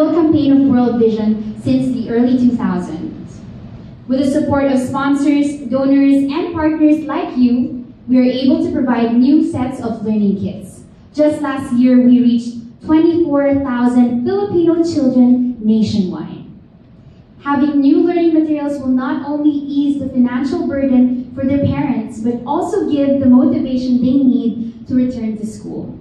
campaign of World Vision since the early 2000s. With the support of sponsors, donors, and partners like you, we are able to provide new sets of learning kits. Just last year, we reached 24,000 Filipino children nationwide. Having new learning materials will not only ease the financial burden for their parents, but also give the motivation they need to return to school.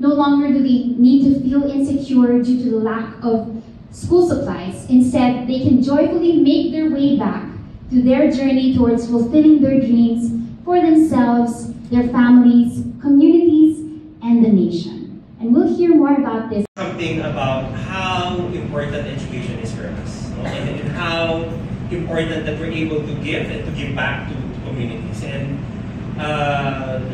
No longer do they need to feel insecure due to the lack of school supplies. Instead, they can joyfully make their way back to their journey towards fulfilling their dreams for themselves, their families, communities, and the nation. And we'll hear more about this. Something about how important education is for us, no? And how important that we're able to give and to give back to communities. And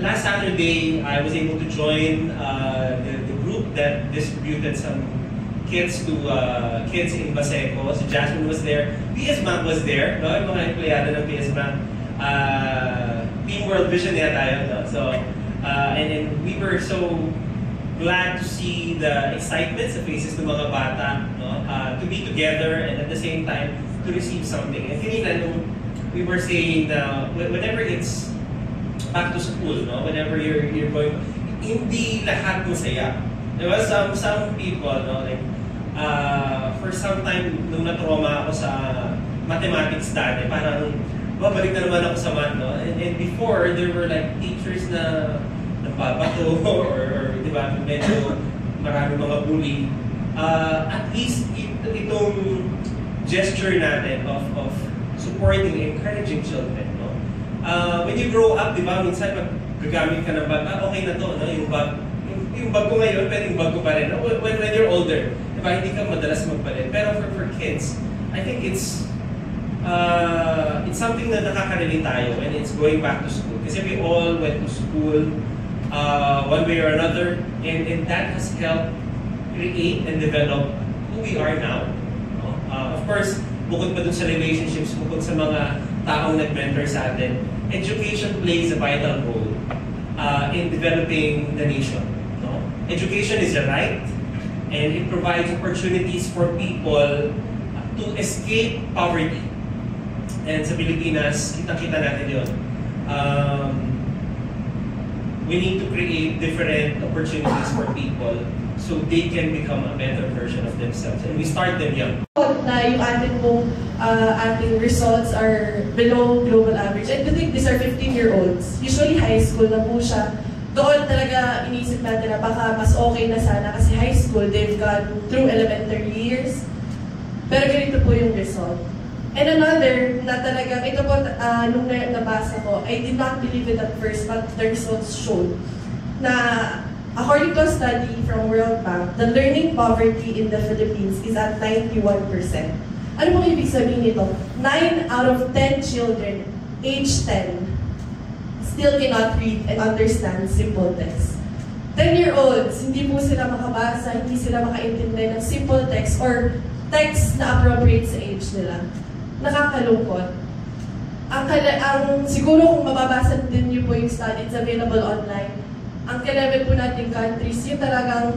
last Saturday, I was able to join the group that distributed some kits to kids in Baseco. So Jasmine was there, PS Bank was there, no? Yung mga empleyado ng PS Bank. Team World Vision yata yun, no? So, and we were so glad to see the excitement sa faces ng mga bata, no? To be together and at the same time to receive something. And kanina nung we were saying na whenever it's back to school, no? Whenever you're going, hindi lahat masaya. There was some people, no? Like for some time nung na-trauma ako sa mathematics dati, parang babalik na naman ako sa math, no? And before there were like teachers na nagbabato or di ba, medyo marami mga bully. At least itong gesture natin of supporting, encouraging children, no? When you grow up, di ba, minsan magagamit ka ng bag, okay na to, no? Yung bag ko ngayon, pero yung bag ko pa rin. When you're older, di ba, hindi ka madalas magpalit. Pero for kids, I think it's something na nakaka-relate tayo, and it's going back to school. Kasi we all went to school one way or another, and that has helped create and develop who we are now. Of course, bukod pa dun sa relationships, bukod sa mga taong nag-mentor sa atin, education plays a vital role in developing the nation. No? Education is a right, and it provides opportunities for people to escape poverty. And sa Pilipinas, kitang-kita natin yun. We need to create different opportunities for people so they can become a better version of themselves. And we start them young. Na yung ating results are below global average. And I think these are 15-year-olds. Usually high school na po siya. Doon talaga inisip natin na baka mas okay na sana kasi high school, they've gone through elementary years. Pero ganito po yung result. And another, na talagang, ito po, nung nabasa ko, I did not believe it at first, but the results showed na according to a study from World Bank, the learning poverty in the Philippines is at 91%. Ano po ibig sabihin nito? 9 out of 10 children, age 10, still cannot read and understand simple text. 10-year-olds, hindi po sila makabasa, hindi sila makaintindi ng simple text or text na appropriate sa age nila. Nakakalungkot. Siguro kung mababasa din niyo po yung study, it's available online. Ang ka-level po nating countries, yung talagang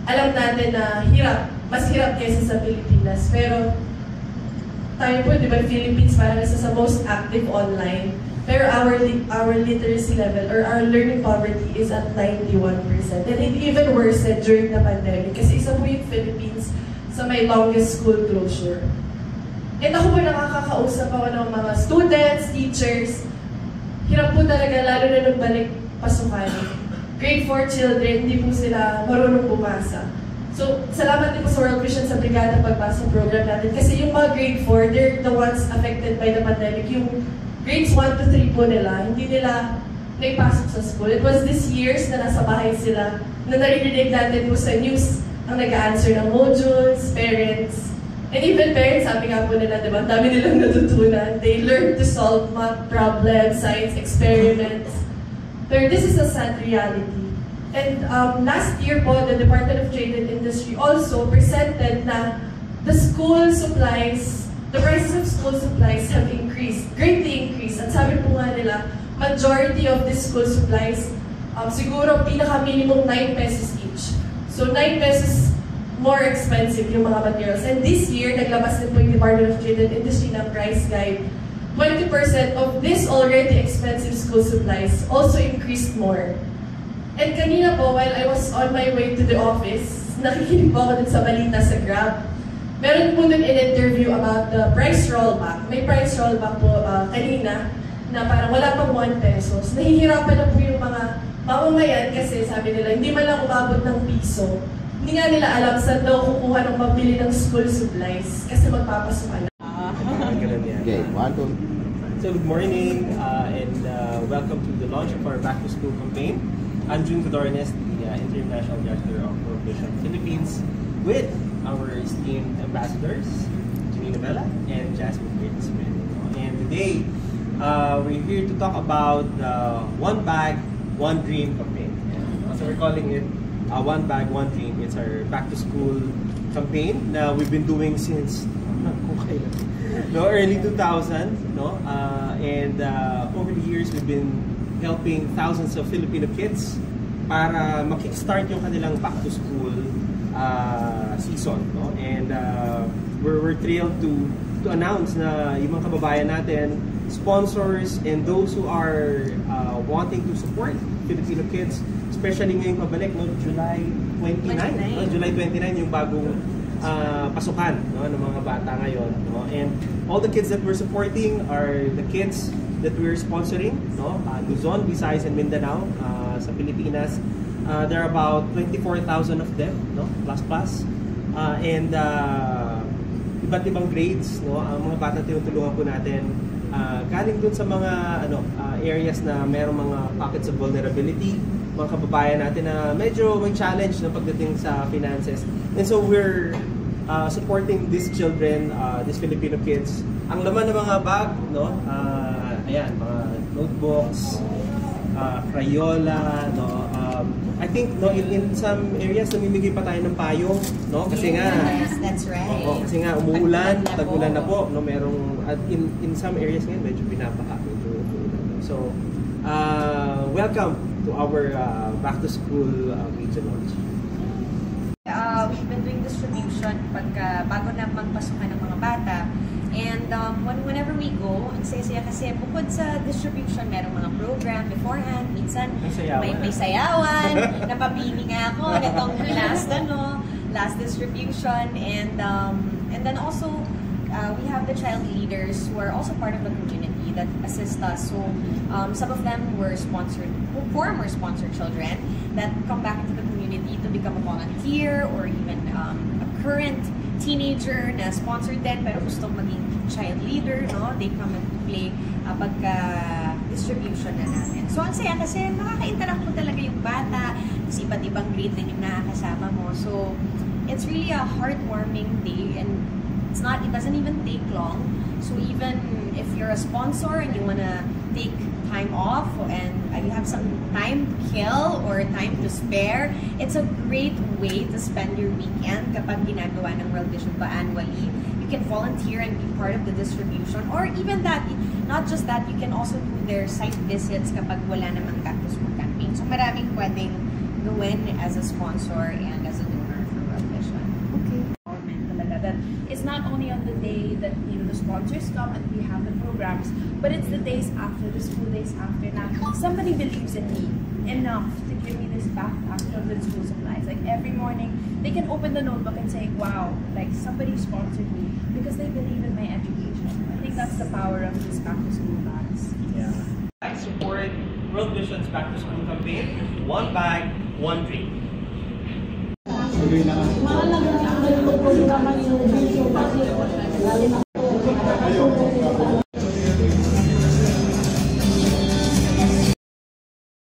alam natin na hirap, mas hirap kaysa sa Pilipinas. Pero tayo po, di ba, Philippines parang isa sa most active online. Pero our literacy level or our learning poverty is at 91%. And it even worsened during the pandemic kasi isa po yung Philippines sa may longest school closure. And ako po nakakausap ako ng mga students, teachers. Hirap po talaga, lalo na nung balik pasukan. Grade 4 children, hindi po sila marunong bumasa. So, salamat din po sa World Vision sa Brigada Pagbasa program natin. Kasi yung mga grade 4, they're the ones affected by the pandemic. Yung grades 1 to 3 po nila, hindi nila naipasok sa school. It was this years na nasa bahay sila, na narinig natin po sa news ang nag-a-answer ng modules, parents. And even parents, sabi nga po nila, diba, dami nilang natutunan. They learn to solve math problems, science experiments. But this is a sad reality. And last year po, the Department of Trade and Industry also presented na the school supplies, the prices of school supplies have increased, greatly increased. At sabi po nga nila, majority of these school supplies, siguro pinaka-minimum 9 pesos each. So 9 pesos more expensive yung mga materials. And this year, naglabas din po yung Department of Trade and Industry ng price guide. 20% of this already expensive school supplies also increased more. And kanina po, while I was on my way to the office, nakikinig po ako dun sa balita sa Grab. Meron po dun in-interview about the price rollback. May price rollback po kanina na parang wala pang 1 pesos. Nahihirapan na po yung mga mamamayan kasi sabi nila, hindi man lang umabot ng piso. Hindi nga nila alam saan daw kukuha ng mabili ng school supplies kasi magpapasukan na. Okay, 1, 2. So good morning and welcome to the launch of our Back to School campaign. I'm June Codornes, the International Director of World Vision Philippines, with our esteemed ambassadors, Janina Bella and Jasmine Smith. And today, we're here to talk about the One Bag, One Dream campaign. So we're calling it One Bag, One Dream. It's our Back to School campaign na we've been doing since early 2000s, and over the years we've been helping thousands of Filipino kids para ma-kickstart yung kanilang back to school season, and we're thrilled to announce na yung mga kababayan natin, sponsors and those who are wanting to support Filipino kids, especially ngayong pabalik, July 29, July 29 yung bagong pasukan ng mga bata ngayon, and all the kids that we're supporting are the kids that we're sponsoring, Luzon, Visayas, and Mindanao sa Pilipinas. There are about 24,000 of them, plus, and iba't ibang grades, ang mga bata tinutulungan po natin galing dun sa mga areas na mayroong mga pockets of vulnerability, mga kababayan natin na medyo may challenge na pagdating sa finances. And so we're supporting these children, these Filipino kids. Ang laman ng mga bag, ayan, mga notebooks, Crayola, I think in some areas namimigay pa tayo ng payong, kasi yes, that's right. Kasi nga umuulan, tag-ulan na po, merong in some areas ngayon medyo binabaha, medyo umuulan. So, welcome to our back to school media launch. We've been doing distribution bago na magpasukan ng mga bata. And whenever we go, ang saya-saya kasi bukod sa distribution, merong mga program beforehand, minsan may sayawan, napapili nga ako nitong last distribution, and then also we have the child leaders who are also part of the community that assist us. So some of them were former sponsored children that come back into the community to become a volunteer or even a current teenager na sponsored din pero gustong maging child leader, they come and play pagka-distribution na natin. So, ang saya kasi makaka-interact mo talaga yung bata, kasi iba't ibang grade din yung nakakasama mo. So, it's really a heartwarming day, and it doesn't even take long. So, even if you're a sponsor and you wanna take time off and you have some time to kill or time to spare, it's a great way to spend your weekend kapag ginagawa ng World Vision pa annually. You can volunteer and be part of the distribution, or even that, not just that, you can also do their site visits kapag wala namang back to school campaign. So maraming pwedeng gawin as a sponsor and as a donor for World Vision. Okay. That it's not only on the day that the sponsors come and we have the programs, but it's the days after, the school days after. Now somebody believes in me enough to give me this back after the school supplies. Like every morning, they can open the notebook and say, "Wow, like somebody sponsored me," because they believe in my education. I think that's the power of this back to school bags. Yeah. I support World Vision's Back to School campaign. One bag, one dream.